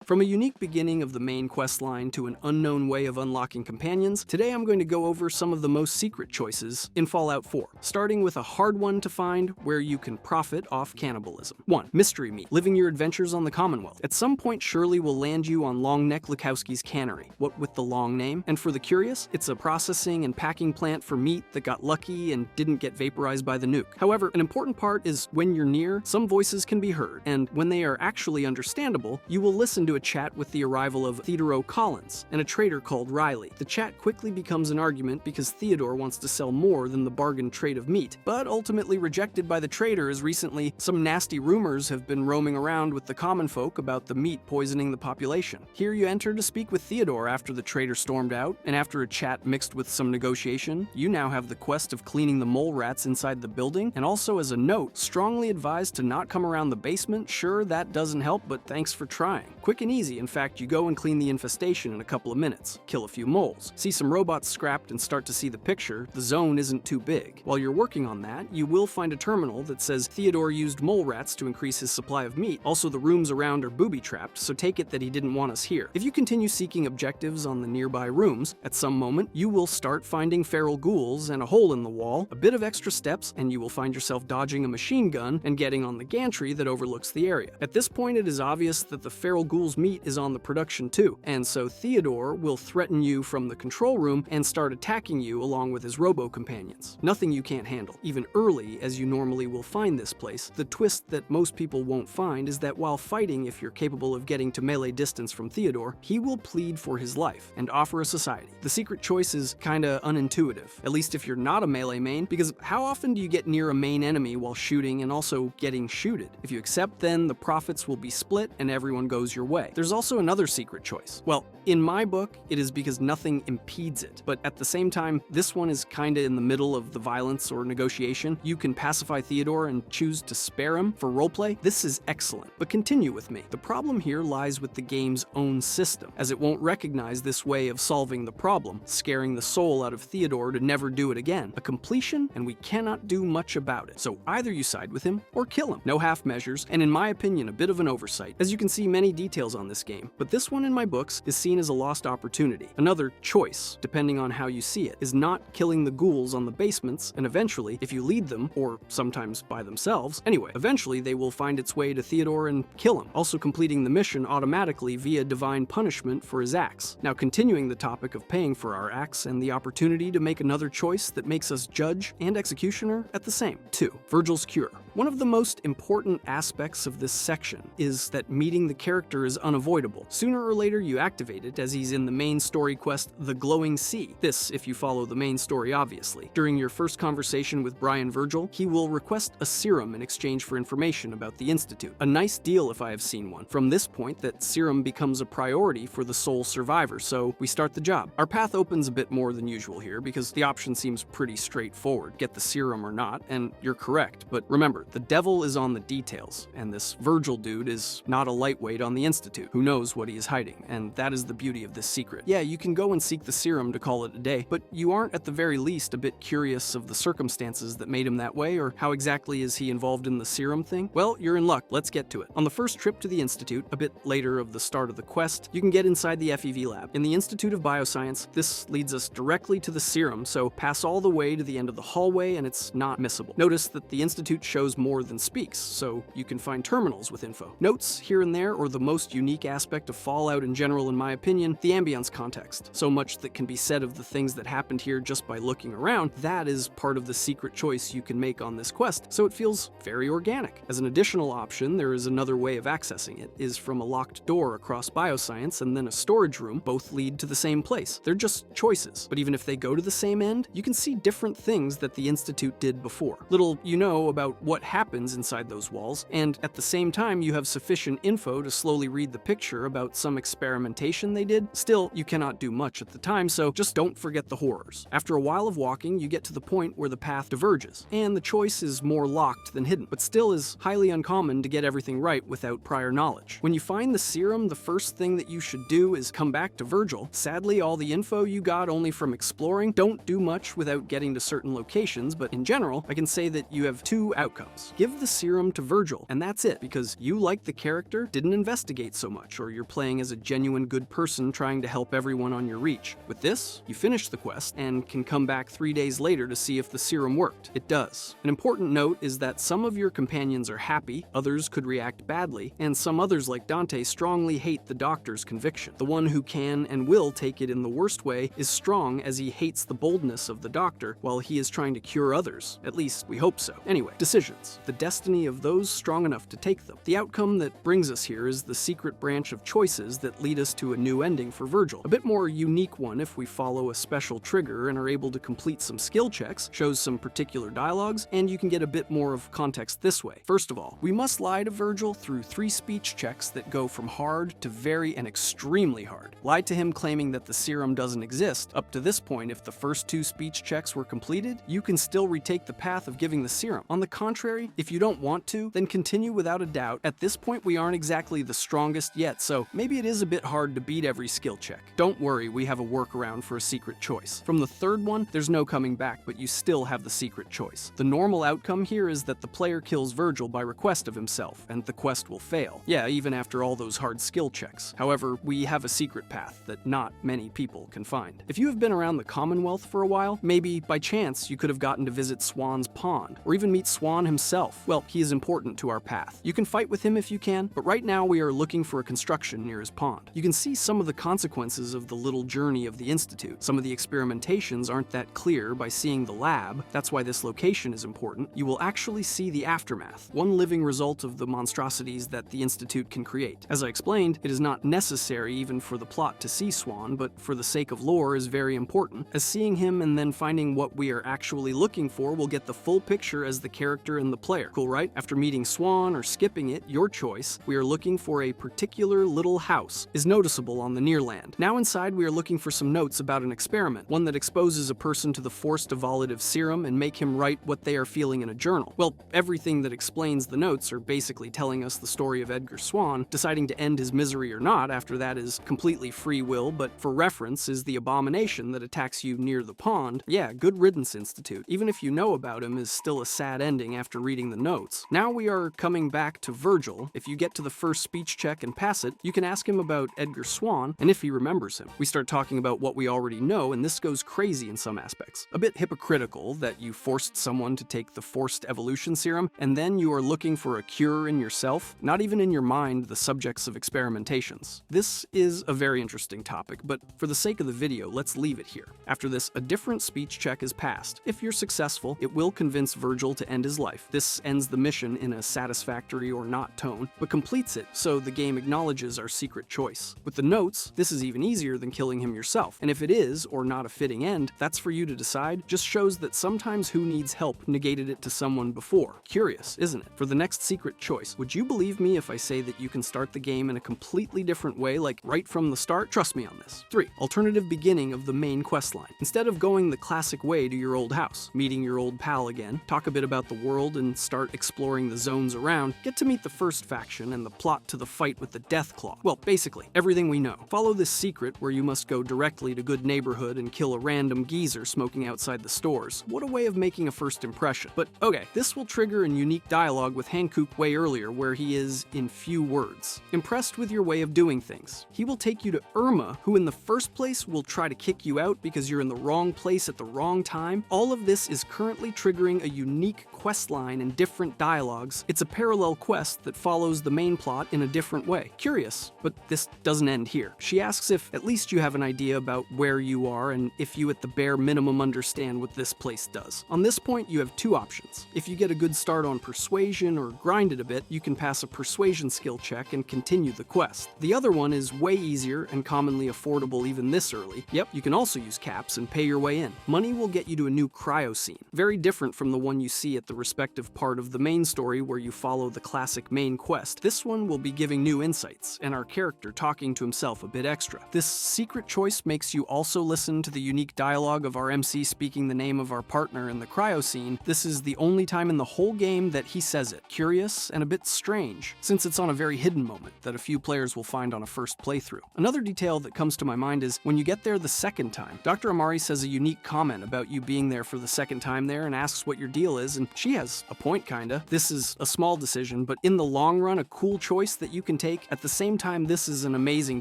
From a unique beginning of the main quest line to an unknown way of unlocking companions, today I'm going to go over some of the most secret choices in Fallout 4, starting with a hard one to find where you can profit off cannibalism. 1. Mystery meat, living your adventures on the Commonwealth. At some point Shirley will land you on Longneck Lukowski's cannery, what with the long name, and for the curious, it's a processing and packing plant for meat that got lucky and didn't get vaporized by the nuke. However, an important part is when you're near, some voices can be heard, and when they are actually understandable, you will listen to a chat with the arrival of Theodore Collins and a trader called Riley. The chat quickly becomes an argument because Theodore wants to sell more than the bargain trade of meat, but ultimately rejected by the trader as recently some nasty rumors have been roaming around with the common folk about the meat poisoning the population. Here you enter to speak with Theodore after the trader stormed out, and after a chat mixed with some negotiation, you now have the quest of cleaning the mole rats inside the building, and also as a note, strongly advised to not come around the basement. Sure, that doesn't help, but thanks for trying. Quick and easy, in fact, you go and clean the infestation in a couple of minutes, kill a few moles, see some robots scrapped and start to see the picture. The zone isn't too big. While you're working on that, you will find a terminal that says Theodore used mole rats to increase his supply of meat. Also, the rooms around are booby-trapped, so take it that he didn't want us here. If you continue seeking objectives on the nearby rooms, at some moment, you will start finding feral ghouls and a hole in the wall, a bit of extra steps, and you will find yourself dodging a machine gun and getting on the gantry that overlooks the area. At this point, it is obvious that the feral ghoul's meat is on the production too, and so Theodore will threaten you from the control room and start attacking you along with his robo-companions. Nothing you can't handle, even early as you normally will find this place. The twist that most people won't find is that while fighting, if you're capable of getting to melee distance from Theodore, he will plead for his life and offer a society. The secret choice is kinda unintuitive, at least if you're not a melee main, because how often do you get near a main enemy while shooting and also getting shooted? If you accept, then the profits will be split and everyone goes your way. There's also another secret choice. Well, in my book, it is because nothing impedes it, but at the same time, this one is kinda in the middle of the violence or negotiation. You can pacify Theodore and choose to spare him for roleplay. This is excellent, but continue with me. The problem here lies with the game's own system, as it won't recognize this way of solving the problem, scaring the soul out of Theodore to never do it again. A completion, and we cannot do much about it. So either you side with him or kill him. No half measures, and in my opinion, a bit of an oversight. As you can see, many details on this game, but this one in my books is seen as a lost opportunity. Another choice, depending on how you see it, is not killing the ghouls on the basements, and eventually, if you lead them, or sometimes by themselves, anyway, eventually they will find its way to Theodore and kill him, also completing the mission automatically via divine punishment for his acts. Now, continuing the topic of paying for our acts and the opportunity to make another choice that makes us judge and executioner at the same. 2. Virgil's Cure. One of the most important aspects of this section is that meeting the character is unavoidable. Sooner or later you activate it, as he's in the main story quest, The Glowing Sea. This, if you follow the main story obviously. During your first conversation with Brian Virgil, he will request a serum in exchange for information about the Institute. A nice deal if I have seen one. From this point, that serum becomes a priority for the sole survivor, so we start the job. Our path opens a bit more than usual here, because the option seems pretty straightforward. Get the serum or not, and you're correct, but remember, the devil is on the details, and this Virgil dude is not a lightweight on the Institute. Who knows what he is hiding, and that is the beauty of this secret. Yeah, you can go and seek the serum to call it a day, but you aren't at the very least a bit curious of the circumstances that made him that way, or how exactly is he involved in the serum thing? Well, you're in luck. Let's get to it. On the first trip to the Institute, a bit later of the start of the quest, you can get inside the FEV lab. In the Institute of Bioscience, this leads us directly to the serum, so pass all the way to the end of the hallway and it's not missable. Notice that the Institute shows more than speaks, so you can find terminals with info. Notes here and there, or the most unique aspect of Fallout in general in my opinion, the ambience context. So much that can be said of the things that happened here just by looking around. That is part of the secret choice you can make on this quest, so it feels very organic. As an additional option, there is another way of accessing it, is from a locked door across Bioscience and then a storage room. Both lead to the same place. They're just choices, but even if they go to the same end, you can see different things that the Institute did before. Little you know about what happens inside those walls, and at the same time you have sufficient info to slowly read the picture about some experimentation they did. Still, you cannot do much at the time, so just don't forget the horrors. After a while of walking, you get to the point where the path diverges, and the choice is more locked than hidden, but still is highly uncommon to get everything right without prior knowledge. When you find the serum, the first thing that you should do is come back to Virgil. Sadly, all the info you got only from exploring. Don't do much without getting to certain locations, but in general, I can say that you have two outcomes. comes. Give the serum to Virgil, and that's it, because you, like the character, didn't investigate so much, or you're playing as a genuine good person trying to help everyone on your reach. With this, you finish the quest and can come back 3 days later to see if the serum worked. It does. An important note is that some of your companions are happy, others could react badly, and some others, like Dante, strongly hate the doctor's conviction. The one who can and will take it in the worst way is strong, as he hates the boldness of the doctor while he is trying to cure others. At least, we hope so. Anyway, decisions. The destiny of those strong enough to take them. The outcome that brings us here is the secret branch of choices that lead us to a new ending for Virgil. A bit more unique one if we follow a special trigger and are able to complete some skill checks, shows some particular dialogues, and you can get a bit more of context this way. First of all, we must lie to Virgil through 3 speech checks that go from hard to very and extremely hard. Lie to him claiming that the serum doesn't exist. Up to this point, if the first 2 speech checks were completed, you can still retake the path of giving the serum. On the contrary, if you don't want to, then continue without a doubt. At this point, we aren't exactly the strongest yet, so maybe it is a bit hard to beat every skill check. Don't worry, we have a workaround for a secret choice. From the 3rd one, there's no coming back, but you still have the secret choice. The normal outcome here is that the player kills Virgil by request of himself, and the quest will fail. Yeah, even after all those hard skill checks. However, we have a secret path that not many people can find. If you have been around the Commonwealth for a while, maybe by chance you could have gotten to visit Swan's pond, or even meet Swan himself. Well, he is important to our path. You can fight with him if you can, but right now we are looking for a construction near his pond. You can see some of the consequences of the little journey of the Institute. Some of the experimentations aren't that clear by seeing the lab. That's why this location is important. You will actually see the aftermath, one living result of the monstrosities that the Institute can create. As I explained, it is not necessary even for the plot to see Swan, but for the sake of lore is very important, as seeing him and then finding what we are actually looking for will get the full picture as the character and the player. Cool, right? After meeting Swan or skipping it, your choice, we are looking for a particular little house, is noticeable on the near land. Now inside we are looking for some notes about an experiment, one that exposes a person to the forced evolutive serum and make him write what they are feeling in a journal. Well, everything that explains the notes are basically telling us the story of Edgar Swan. Deciding to end his misery or not after that is completely free will, but for reference is the abomination that attacks you near the pond. Yeah, good riddance, Institute. Even if you know about him, is still a sad ending after reading the notes. Now we are coming back to Virgil. If you get to the first speech check and pass it, you can ask him about Edgar Swan, and if he remembers him. We start talking about what we already know, and this goes crazy in some aspects. A bit hypocritical that you forced someone to take the forced evolution serum, and then you are looking for a cure in yourself, not even in your mind the subjects of experimentations. This is a very interesting topic, but for the sake of the video, let's leave it here. After this, a different speech check is passed. If you're successful, it will convince Virgil to end his life. This ends the mission in a satisfactory or not tone, but completes it so the game acknowledges our secret choice. With the notes, this is even easier than killing him yourself, and if it is or not a fitting end, that's for you to decide. Just shows that sometimes who needs help negated it to someone before. Curious, isn't it? For the next secret choice, would you believe me if I say that you can start the game in a completely different way, like right from the start? Trust me on this. 3. Alternative beginning of the main questline. Instead of going the classic way to your old house, meeting your old pal again, talk a bit about the world and start exploring the zones around, get to meet the first faction and the plot to the fight with the Deathclaw. Well, basically, everything we know. Follow this secret where you must go directly to Good Neighborhood and kill a random geezer smoking outside the stores. What a way of making a first impression. But okay, this will trigger a unique dialogue with Hankook way earlier where he is, in few words, impressed with your way of doing things. He will take you to Irma, who in the first place will try to kick you out because you're in the wrong place at the wrong time. All of this is currently triggering a unique questline and different dialogues. It's a parallel quest that follows the main plot in a different way. Curious, but this doesn't end here. She asks if at least you have an idea about where you are and if you at the bare minimum understand what this place does. On this point, you have 2 options. If you get a good start on persuasion or grind it a bit, you can pass a persuasion skill check and continue the quest. The other one is way easier and commonly affordable even this early. Yep, you can also use caps and pay your way in. Money will get you to a new cryo scene, very different from the one you see at the respective part of the main story where you follow the classic main quest. This one will be giving new insights, and our character talking to himself a bit extra. This secret choice makes you also listen to the unique dialogue of our MC speaking the name of our partner in the cryo scene. This is the only time in the whole game that he says it. Curious and a bit strange, since it's on a very hidden moment that a few players will find on a first playthrough. Another detail that comes to my mind is when you get there the second time, Dr. Amari says a unique comment about you being there for the second time there and asks what your deal is, and she has It's a point kinda. This is a small decision, but in the long run, a cool choice that you can take. At the same time, this is an amazing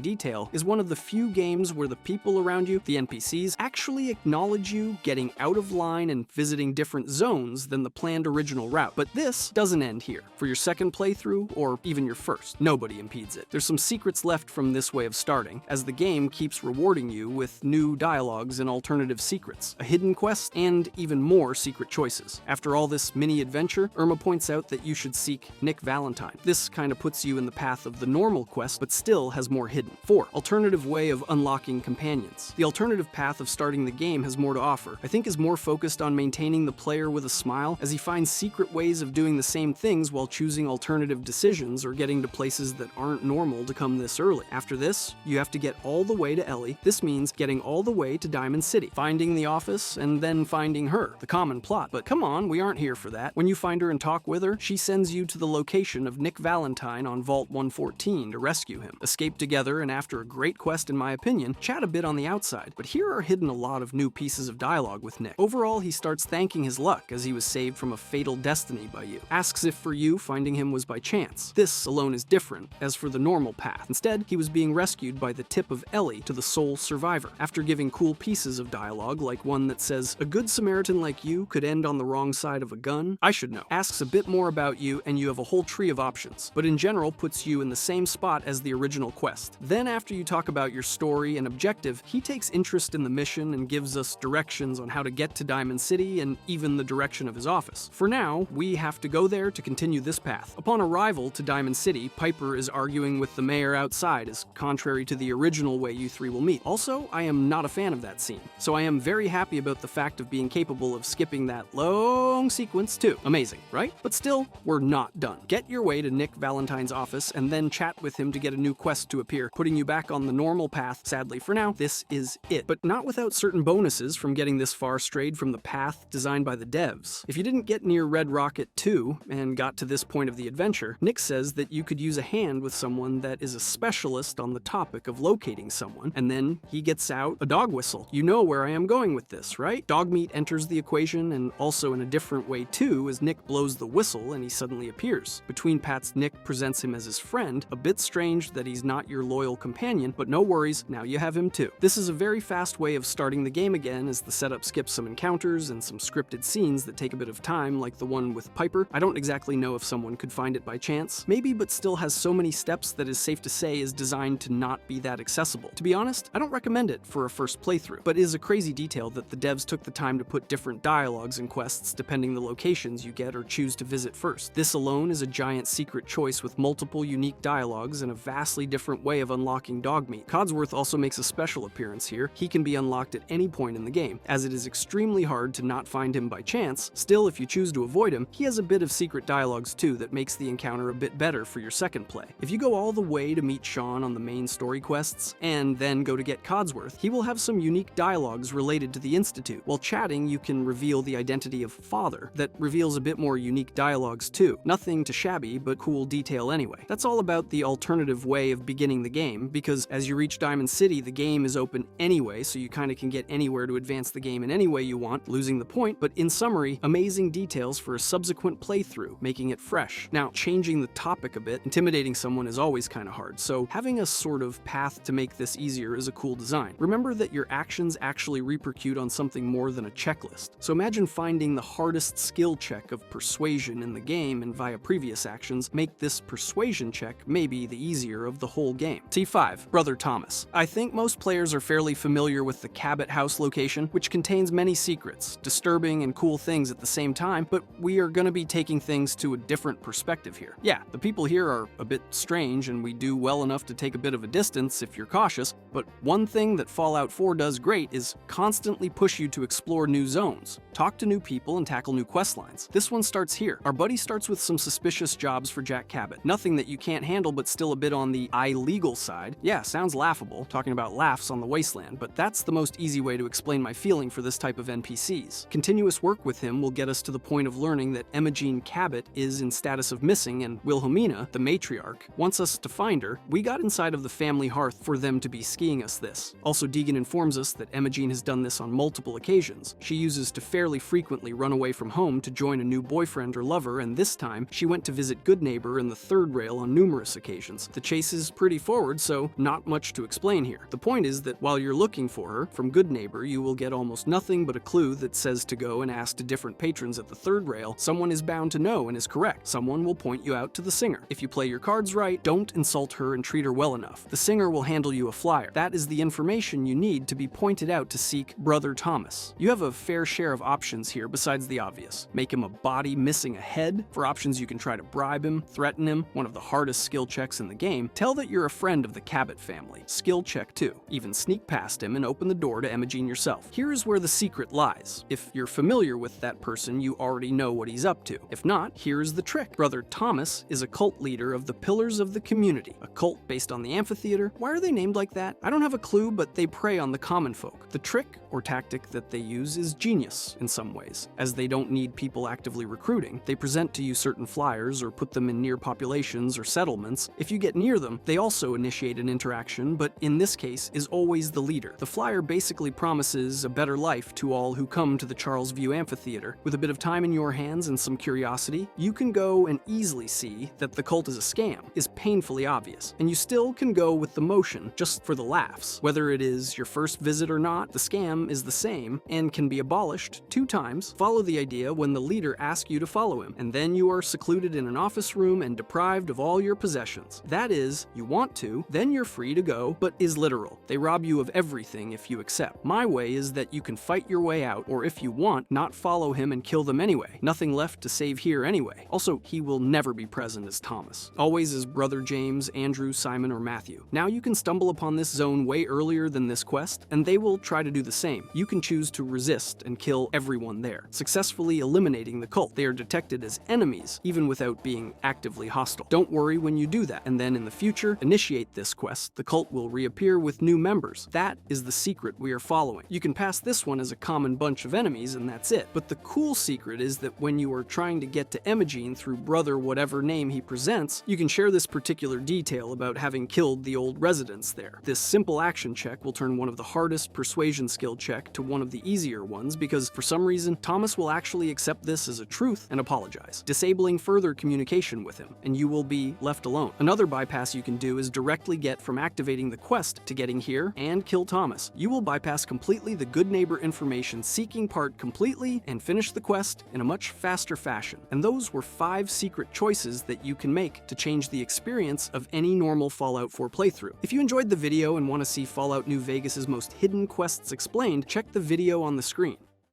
detail, is one of the few games where the people around you, the NPCs, actually acknowledge you getting out of line and visiting different zones than the planned original route. But this doesn't end here. For your second playthrough, or even your first, nobody impedes it. There's some secrets left from this way of starting, as the game keeps rewarding you with new dialogues and alternative secrets, a hidden quest, and even more secret choices. After all this mini-adventure, Irma points out that you should seek Nick Valentine. This kind of puts you in the path of the normal quest, but still has more hidden. 4. Alternative way of unlocking companions. The alternative path of starting the game has more to offer. I think is more focused on maintaining the player with a smile, as he finds secret ways of doing the same things while choosing alternative decisions or getting to places that aren't normal to come this early. After this, you have to get all the way to Ellie. This means getting all the way to Diamond City, finding the office, and then finding her, the common plot. But come on, we aren't here for that. When you find her and talk with her, she sends you to the location of Nick Valentine on Vault 114 to rescue him. Escape together, and after a great quest in my opinion, chat a bit on the outside. But here are hidden a lot of new pieces of dialogue with Nick. Overall, he starts thanking his luck as he was saved from a fatal destiny by you. Asks if for you, finding him was by chance. This alone is different, as for the normal path. Instead, he was being rescued by the tip of Ellie to the sole survivor. After giving cool pieces of dialogue, like one that says, "A good Samaritan like you could end on the wrong side of a gun," I should know. Asks a bit more about you, and you have a whole tree of options, but in general puts you in the same spot as the original quest. Then after you talk about your story and objective, he takes interest in the mission and gives us directions on how to get to Diamond City and even the direction of his office. For now, we have to go there to continue this path. Upon arrival to Diamond City, Piper is arguing with the mayor outside, as contrary to the original way you three will meet. Also, I am not a fan of that scene, so I am very happy about the fact of being capable of skipping that long sequence too. Amazing, right? But still, we're not done. Get your way to Nick Valentine's office and then chat with him to get a new quest to appear, putting you back on the normal path. Sadly for now, this is it. But not without certain bonuses from getting this far strayed from the path designed by the devs. If you didn't get near Red Rocket 2 and got to this point of the adventure, Nick says that you could use a hand with someone that is a specialist on the topic of locating someone, and then he gets out a dog whistle. You know where I am going with this, right? Dog meat enters the equation, and also in a different way too, as Nick blows the whistle and he suddenly appears. Between pats, Nick presents him as his friend. A bit strange that he's not your loyal companion, but no worries, now you have him too. This is a very fast way of starting the game again, as the setup skips some encounters and some scripted scenes that take a bit of time, like the one with Piper. I don't exactly know if someone could find it by chance, maybe, but still has so many steps that is safe to say is designed to not be that accessible. To be honest, I don't recommend it for a first playthrough, but it is a crazy detail that the devs took the time to put different dialogues and quests depending the locations you get or choose to visit first. This alone is a giant secret choice with multiple unique dialogues and a vastly different way of unlocking Dogmeat. Codsworth also makes a special appearance here. He can be unlocked at any point in the game, as it is extremely hard to not find him by chance. Still, if you choose to avoid him, he has a bit of secret dialogues too that makes the encounter a bit better for your second play. If you go all the way to meet Sean on the main story quests, and then go to get Codsworth, he will have some unique dialogues related to the Institute. While chatting, you can reveal the identity of Father, that reveals a bit more unique dialogues too. Nothing too shabby, but cool detail anyway. That's all about the alternative way of beginning the game, because as you reach Diamond City, the game is open anyway, so you kinda can get anywhere to advance the game in any way you want, losing the point, but in summary, amazing details for a subsequent playthrough, making it fresh. Now, changing the topic a bit, intimidating someone is always kinda hard, so having a sort of path to make this easier is a cool design. Remember that your actions actually repercute on something more than a checklist. So imagine finding the hardest skill check of persuasion in the game, and via previous actions, make this persuasion check maybe the easier of the whole game. T5, Brother Thomas. I think most players are fairly familiar with the Cabot House location, which contains many secrets, disturbing and cool things at the same time, but we are gonna be taking things to a different perspective here. Yeah, the people here are a bit strange, and we do well enough to take a bit of a distance if you're cautious, but one thing that Fallout 4 does great is constantly push you to explore new zones, talk to new people, and tackle new quest lines. This one starts here. Our buddy starts with some suspicious jobs for Jack Cabot. Nothing that you can't handle, but still a bit on the illegal side. Yeah, sounds laughable, talking about laughs on the wasteland, but that's the most easy way to explain my feeling for this type of NPCs. Continuous work with him will get us to the point of learning that Emma Jean Cabot is in status of missing, and Wilhelmina, the matriarch, wants us to find her. We got inside of the family hearth for them to be skiing us this. Also, Deegan informs us that Emma Jean has done this on multiple occasions. She uses to fairly frequently run away from home to join join a new boyfriend or lover, and this time, she went to visit Good Neighbor in the third rail on numerous occasions. The chase is pretty forward, so not much to explain here. The point is that while you're looking for her, from Good Neighbor you will get almost nothing but a clue that says to go and ask to different patrons at the third rail. Someone is bound to know and is correct. Someone will point you out to the singer. If you play your cards right, don't insult her and treat her well enough. The singer will handle you a flyer. That is the information you need to be pointed out to seek Brother Thomas. You have a fair share of options here besides the obvious. Make him a body missing a head. For options you can try to bribe him, threaten him, one of the hardest skill checks in the game. Tell that you're a friend of the Cabot family. Skill check 2. Even sneak past him and open the door to Imogen yourself. Here is where the secret lies. If you're familiar with that person, you already know what he's up to. If not, here's the trick. Brother Thomas is a cult leader of the Pillars of the Community, a cult based on the amphitheater. Why are they named like that? I don't have a clue, but they prey on the common folk. The trick or tactic that they use is genius in some ways. As they don't need people actively recruiting, they present to you certain flyers or put them in near populations or settlements. If you get near them, they also initiate an interaction, but in this case is always the leader. The flyer basically promises a better life to all who come to the Charles View Amphitheater. With a bit of time in your hands and some curiosity, you can go and easily see that the cult is a scam, is painfully obvious, and you still can go with the motion just for the laughs. Whether it is your first visit or not, the scam is the same and can be abolished 2 times. Follow the idea when the leader asks you to follow him, and then you are secluded in an office room and deprived of all your possessions. That is, you want to, then you're free to go, but is literal. They rob you of everything if you accept. My way is that you can fight your way out, or if you want, not follow him and kill them anyway. Nothing left to save here anyway. Also, he will never be present as Thomas. Always as Brother James, Andrew, Simon, or Matthew. Now you can stumble upon this zone way earlier than this quest, and they will try to do the same. You can choose to resist and kill everyone there, successfully eliminating the cult. They are detected as enemies, even without being actively hostile. Don't worry when you do that, and then in the future, initiate this quest. The cult will reappear with new members. That is the secret we are following. You can pass this one as a common bunch of enemies, and that's it. But the cool secret is that when you are trying to get to Imogen through Brother whatever name he presents, you can share this particular detail about having killed the old residents there. This simple action check will turn one of the hardest persuasion skill check to one of the easier ones because for some reason, Thomas will actually accept this as a truth and apologize, disabling further communication with him, and you will be left alone. Another bypass you can do is directly get from activating the quest to getting here and kill Thomas. You will bypass completely the Good Neighbor information seeking part completely and finish the quest in a much faster fashion. And those were 5 secret choices that you can make to change the experience of any normal Fallout 4 playthrough. If you enjoyed the video and want to see Fallout New Vegas' most hidden quests explained, check the video on the screen.